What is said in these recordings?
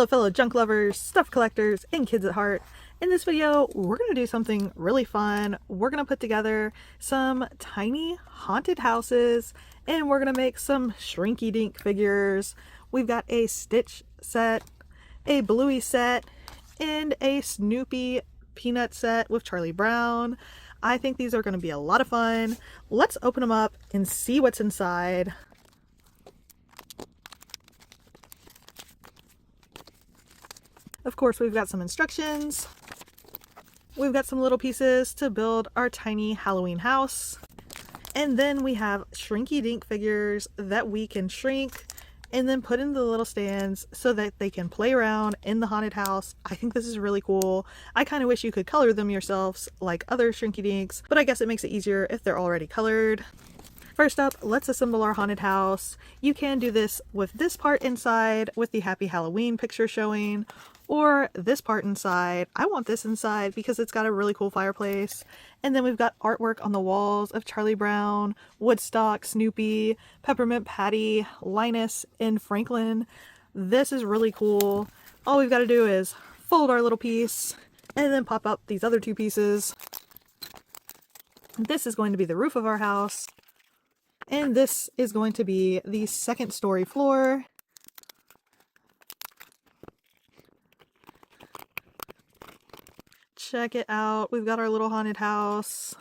Hello fellow junk lovers, stuff collectors, and kids at heart. In this video, we're going to do something really fun. We're going to put together some tiny haunted houses and we're going to make some Shrinky Dink figures. We've got a Stitch set, a Bluey set, and a Snoopy peanut set with Charlie Brown. I think these are going to be a lot of fun. Let's open them up and see what's inside. Of course, we've got some instructions. We've got some little pieces to build our tiny Halloween house. And then we have Shrinky Dink figures that we can shrink and then put in the little stands so that they can play around in the haunted house. I think this is really cool. I kind of wish you could color them yourselves like other Shrinky Dinks, but I guess it makes it easier if they're already colored. First up, let's assemble our haunted house. You can do this with this part inside with the Happy Halloween picture showing, or this part inside. I want this inside because it's got a really cool fireplace. And then we've got artwork on the walls of Charlie Brown, Woodstock, Snoopy, Peppermint Patty, Linus, and Franklin. This is really cool. All we've got to do is fold our little piece and then pop up these other two pieces. This is going to be the roof of our house. And this is going to be the second story floor. Check it out. We've got our little haunted house.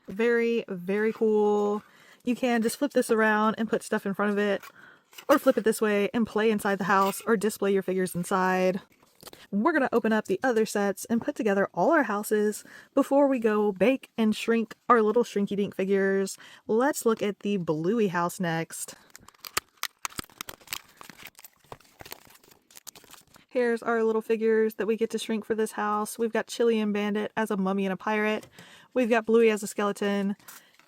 Very, very cool. You can just flip this around and put stuff in front of it, or flip it this way and play inside the house or display your figures inside. We're going to open up the other sets and put together all our houses before we go bake and shrink our little Shrinky Dink figures. Let's look at the Bluey house next. Here's our little figures that we get to shrink for this house. We've got Chili and Bandit as a mummy and a pirate. We've got Bluey as a skeleton.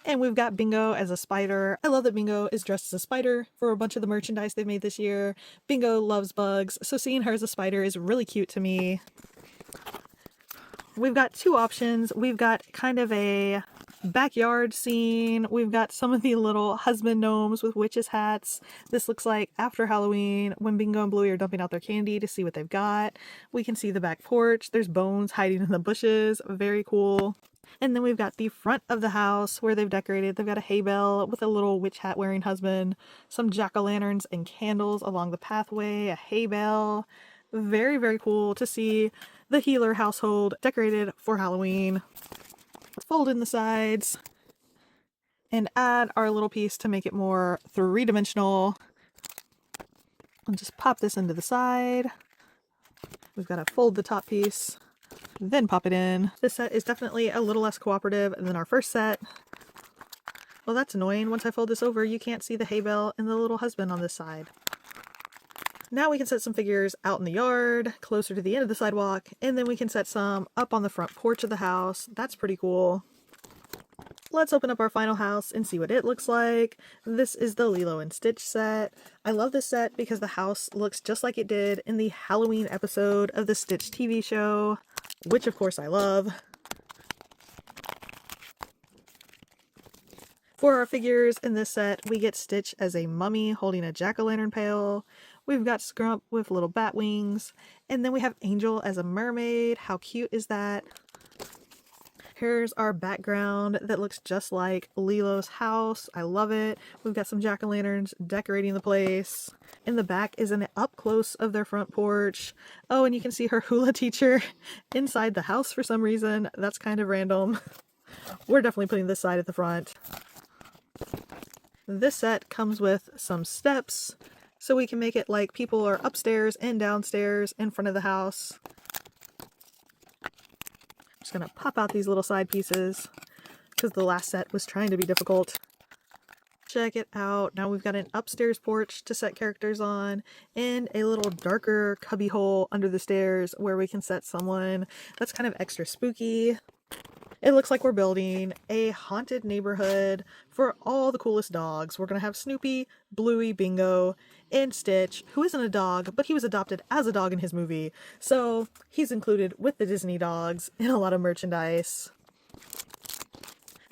And we've got Bingo as a spider. I love that Bingo is dressed as a spider for a bunch of the merchandise they've made this year. Bingo loves bugs, so seeing her as a spider is really cute to me. We've got two options. We've got kind of a backyard scene. We've got some of the little husband gnomes with witches' hats. This looks like after Halloween when Bingo and Bluey are dumping out their candy to see what they've got. We can see the back porch. There's bones hiding in the bushes. Very cool. And then we've got the front of the house where they've decorated. They've got a hay bale with a little witch hat wearing husband, some jack-o'-lanterns and candles along the pathway, a hay bale. Very, very cool to see the Healer household decorated for Halloween. Let's fold in the sides and add our little piece to make it more three-dimensional. And just pop this into the side. We've got to fold the top piece, then pop it in. This set is definitely a little less cooperative than our first set. Well, that's annoying. Once I fold this over, you can't see the hay bale and the little husband on this side. Now we can set some figures out in the yard, closer to the end of the sidewalk, and then we can set some up on the front porch of the house. That's pretty cool. Let's open up our final house and see what it looks like. This is the Lilo and Stitch set. I love this set because the house looks just like it did in the Halloween episode of the Stitch TV show, which of course I love. For our figures in this set, we get Stitch as a mummy holding a jack-o'-lantern pail. We've got Scrump with little bat wings. And then we have Angel as a mermaid. How cute is that? Here's our background that looks just like Lilo's house. I love it. We've got some jack-o'-lanterns decorating the place. In the back is an up-close of their front porch. Oh, and you can see her hula teacher inside the house for some reason. That's kind of random. We're definitely putting this side at the front. This set comes with some steps, so we can make it like people are upstairs and downstairs in front of the house. I'm just going to pop out these little side pieces because the last set was trying to be difficult. Check it out. Now we've got an upstairs porch to set characters on and a little darker cubby hole under the stairs where we can set someone. That's kind of extra spooky. It looks like we're building a haunted neighborhood for all the coolest dogs. We're going to have Snoopy, Bluey, Bingo, and Stitch, who isn't a dog, but he was adopted as a dog in his movie. So he's included with the Disney dogs in a lot of merchandise.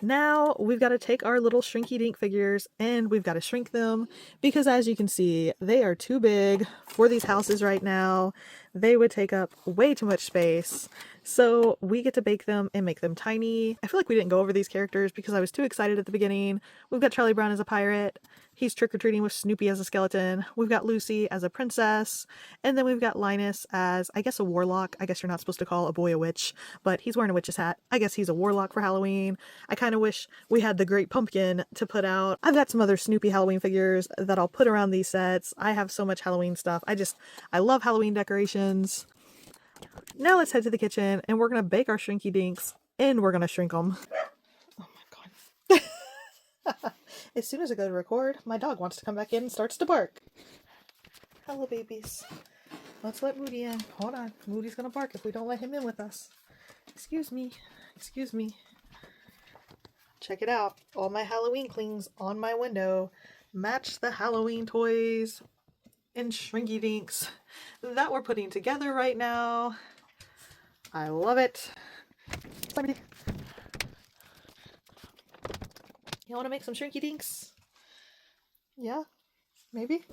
Now we've got to take our little Shrinky Dink figures and we've got to shrink them because as you can see, they are too big for these houses right now. They would take up way too much space. So we get to bake them and make them tiny. I feel like we didn't go over these characters because I was too excited at the beginning. We've got Charlie Brown as a pirate. He's trick-or-treating with Snoopy as a skeleton. We've got Lucy as a princess. And then we've got Linus as, I guess, a warlock. I guess you're not supposed to call a boy a witch, but he's wearing a witch's hat. I guess he's a warlock for Halloween. I kind of wish we had the Great Pumpkin to put out. I've got some other Snoopy Halloween figures that I'll put around these sets. I have so much Halloween stuff. I love Halloween decorations. Now let's head to the kitchen and we're going to bake our Shrinky Dinks and we're going to shrink them. Oh my god. As soon as I go to record, my dog wants to come back in and starts to bark. Hello, babies. Let's let Moody in. Hold on. Moody's going to bark if we don't let him in with us. Excuse me. Excuse me. Check it out. All my Halloween clings on my window match the Halloween toys and Shrinky Dinks that we're putting together right now. I love it. You want to make some Shrinky Dinks? Yeah? Maybe?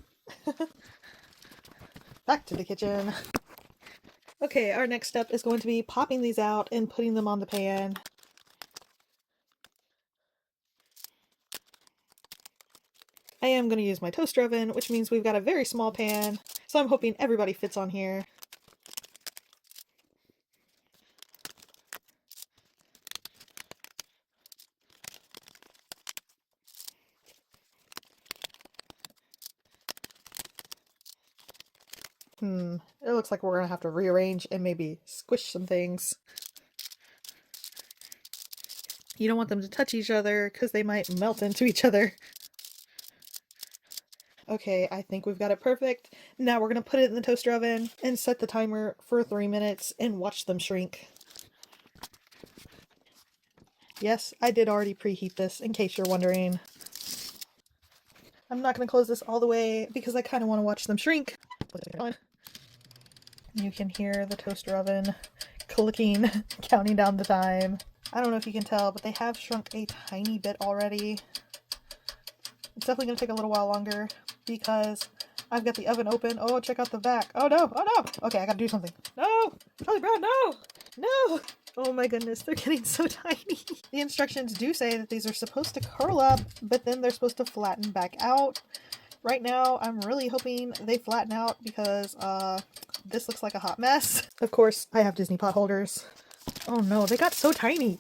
Back to the kitchen. Okay, our next step is going to be popping these out and putting them on the pan. I am going to use my toaster oven, which means we've got a very small pan, so I'm hoping everybody fits on here. It looks like we're going to have to rearrange and maybe squish some things. You don't want them to touch each other because they might melt into each other. Okay, I think we've got it perfect. Now we're going to put it in the toaster oven and set the timer for 3 minutes and watch them shrink. Yes, I did already preheat this in case you're wondering. I'm not going to close this all the way because I kind of want to watch them shrink. You can hear the toaster oven clicking, counting down the time. I don't know if you can tell, but they have shrunk a tiny bit already. It's definitely going to take a little while longer because I've got the oven open. Oh, check out the back. Oh no, oh no. Okay, I gotta do something. No! Charlie Brown, no! No! Oh my goodness, they're getting so tiny. The instructions do say that these are supposed to curl up, but then they're supposed to flatten back out. Right now, I'm really hoping they flatten out because this looks like a hot mess. Of course, I have Disney pot holders. Oh no, they got so tiny.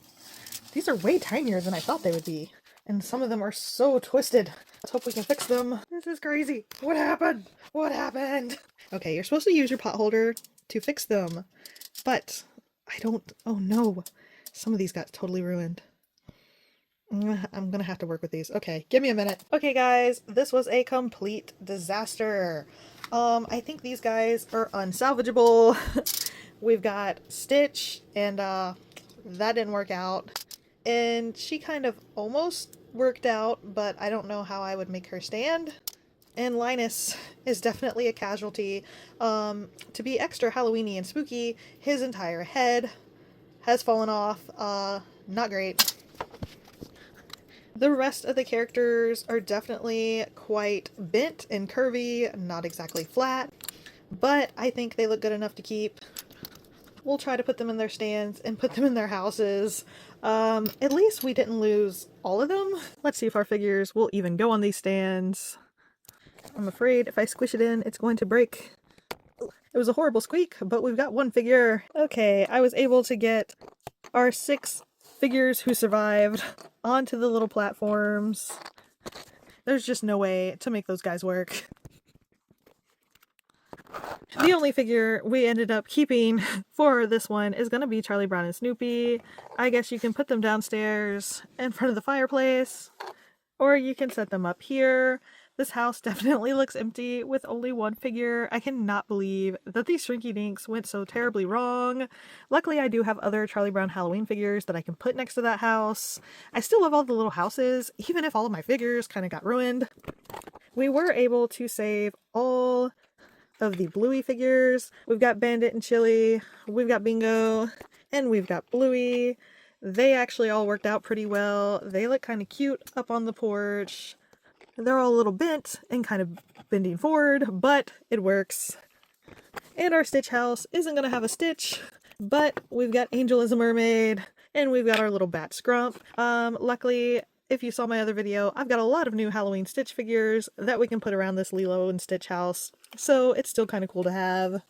These are way tinier than I thought they would be. And some of them are so twisted. Let's hope we can fix them. This is crazy. What happened? What happened? Okay, you're supposed to use your pot holder to fix them. But I don't... Oh no. Some of these got totally ruined. I'm gonna have to work with these. Okay, give me a minute. Okay guys, this was a complete disaster. I think these guys are unsalvageable. We've got Stitch, and that didn't work out. And she kind of almost worked out, but I don't know how I would make her stand. And Linus is definitely a casualty. To be extra Halloweeny and spooky, his entire head has fallen off. Not great. The rest of the characters are definitely quite bent and curvy, not exactly flat, but I think they look good enough to keep. We'll try to put them in their stands and put them in their houses. At least we didn't lose all of them. Let's see if our figures will even go on these stands. I'm afraid if I squish it in, it's going to break. It was a horrible squeak, but we've got one figure. Okay, I was able to get our 6 figures who survived onto the little platforms. There's just no way to make those guys work. The only figure we ended up keeping for this one is going to be Charlie Brown and Snoopy. I guess you can put them downstairs in front of the fireplace, or you can set them up here. This house definitely looks empty with only one figure. I cannot believe that these Shrinky Dinks went so terribly wrong. Luckily, I do have other Charlie Brown Halloween figures that I can put next to that house. I still love all the little houses, even if all of my figures kind of got ruined. We were able to save all of the Bluey figures. We've got Bandit and Chili, we've got Bingo, and we've got Bluey. They actually all worked out pretty well. They look kind of cute up on the porch. They're all a little bent and kind of bending forward, but it works. And our Stitch house isn't going to have a Stitch, but we've got Angel as a mermaid, and we've got our little bat Scrump. Luckily, if you saw my other video, I've got a lot of new Halloween Stitch figures that we can put around this Lilo and Stitch house, so it's still kind of cool to have.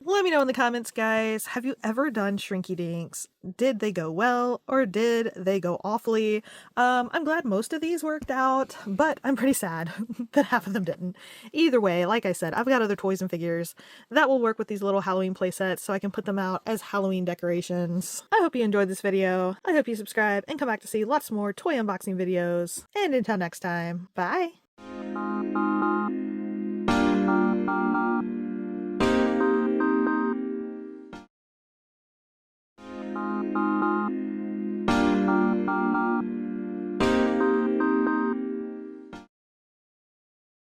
Let me know in the comments, guys, have you ever done Shrinky Dinks? Did they go well, or did they go awfully? I'm glad most of these worked out, but I'm pretty sad that half of them didn't. Either way, like I said, I've got other toys and figures that will work with these little Halloween playsets, so I can put them out as Halloween decorations. I hope you enjoyed this video. I hope you subscribe and come back to see lots more toy unboxing videos. And until next time, bye!